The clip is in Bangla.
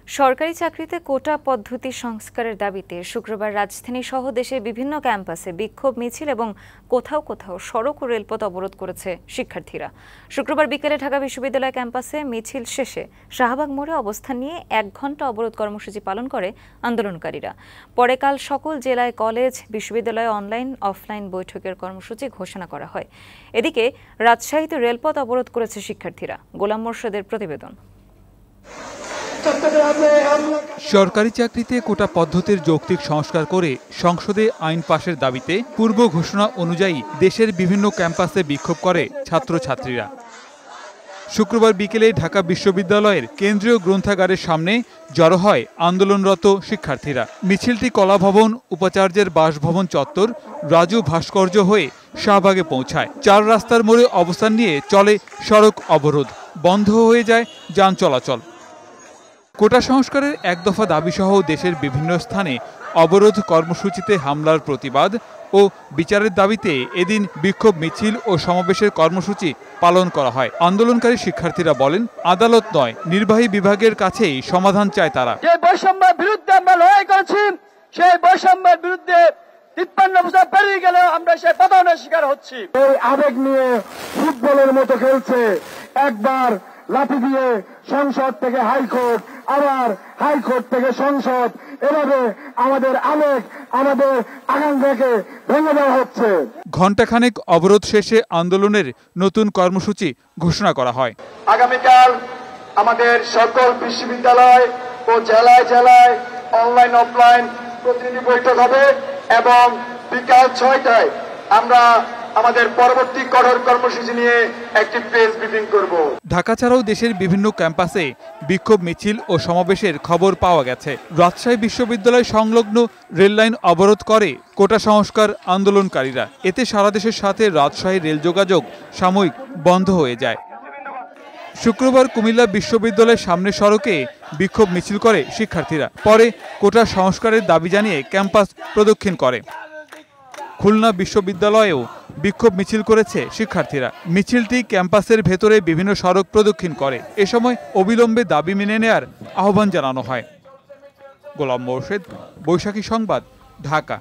সরকারি চাকরিতে কোটা পদ্ধতি সংস্কারের দাবিতে শুক্রবার রাজধানী সহ দেশের বিভিন্ন ক্যাম্পাসে বিক্ষোভ মিছিল এবং কোথাও কোথাও সড়ক ও রেলপথ অবরোধ করেছে শিক্ষার্থীরা। শুক্রবার বিকেলে ঢাকা বিশ্ববিদ্যালয় ক্যাম্পাসে মিছিল শেষে শাহবাগ মোড়ে অবস্থান নিয়ে 1 ঘণ্টা অবরোধ কর্মসূচি পালন করে আন্দোলনকারীরা। পরে কাল সকল জেলায় কলেজ, বিশ্ববিদ্যালয়ে অনলাইন অফলাইন বৈঠকের কর্মসূচি ঘোষণা করা হয়। এদিকে রাজশাহীতে রেলপথ অবরোধ করেছে শিক্ষার্থীরা। গোলাম মোর্শেদের প্রতিবেদন। সরকারি চাকরিতে কোটা পদ্ধতির যৌক্তিক সংস্কার করে সংসদে আইন পাশের দাবিতে পূর্ব ঘোষণা অনুযায়ী দেশের বিভিন্ন ক্যাম্পাসে বিক্ষোভ করে ছাত্রছাত্রীরা। শুক্রবার বিকেলে ঢাকা বিশ্ববিদ্যালয়ের কেন্দ্রীয় গ্রন্থাগারের সামনে জড়ো হয় আন্দোলনরত শিক্ষার্থীরা। মিছিলটি কলাভবন, উপাচার্যের বাসভবন চত্বর, রাজু ভাস্কর্য হয়ে শাহবাগে পৌঁছায়। 4 রাস্তার মোড়ে অবস্থান নিয়ে চলে সড়ক অবরোধ, বন্ধ হয়ে যায় যান চলাচল। কোটা সংস্কারের 1 দফা দাবিসহ দেশের বিভিন্ন স্থানে অবরোধ কর্মসূচিতে হামলার প্রতিবাদ ও বিচারের দাবিতে এদিন বিক্ষোভ মিছিল ও সমাবেশের কর্মসূচি পালন করা হয়। আন্দোলনকারী শিক্ষার্থীরা বলেন, আদালত নয়, নির্বাহী বিভাগের কাছেই সমাধান চায় তারা। যে বৈষম্যের বিরুদ্ধে আমরা লড়াই করেছি, সেই বৈষম্যের বিরুদ্ধে 53 বছর পেরিয়ে গেলেও আমরা সেই পতনের শিকার হচ্ছি। এই আবেগ নিয়ে ফুটবলের মতো খেলছে, একবার লাঠি দিয়ে সংসদ থেকে হাইকোর্ট, আবার হাইকোর্ট থেকে সংসদ, এভাবে আমাদের আবেগ, আমাদের আকাঙ্ক্ষাকে ভেঙে দেওয়া হচ্ছে। ঘণ্টাখানেক অবরোধ শেষে আন্দোলনের নতুন কর্মসূচি ঘোষণা করা হয়। আগামীকাল আমাদের সকল বিশ্ববিদ্যালয় ও জেলায় জেলায় অনলাইন অফলাইন প্রতিনিধি বৈঠক হবে এবং বিকাল 6টায় আমরা আমাদের পরবর্তী কঠোর কর্মসূচি নিয়ে একটি প্রেস ব্রিফিং করব। ঢাকা ছাড়াও দেশের বিভিন্ন ক্যাম্পাসে বিক্ষোভ মিছিল ও সমাবেশের খবর পাওয়া গেছে। রাজশাহী বিশ্ববিদ্যালয় সংলগ্ন রেললাইন অবরোধ করে কোটা সংস্কার আন্দোলনকারীরা। এতে সারা দেশের সাথে রাজশাহী রেল যোগাযোগ সাময়িক বন্ধ হয়ে যায়। শুক্রবার কুমিল্লা বিশ্ববিদ্যালয়ের সামনের সড়কে বিক্ষোভ মিছিল করে শিক্ষার্থীরা। পরে কোটা সংস্কারের দাবি জানিয়ে ক্যাম্পাস প্রদক্ষিণ করে। খুলনা বিশ্ববিদ্যালয়েও বিক্ষোভ মিছিল করেছে শিক্ষার্থীরা। মিছিলটি ক্যাম্পাসের ভেতরে বিভিন্ন সড়ক প্রদক্ষিণ করে। এ সময় অবিলম্বে দাবি মেনে নেয়ার আহ্বান জানানো হয়। গোলাম মোর্শেদ, বৈশাখী সংবাদ, ঢাকা।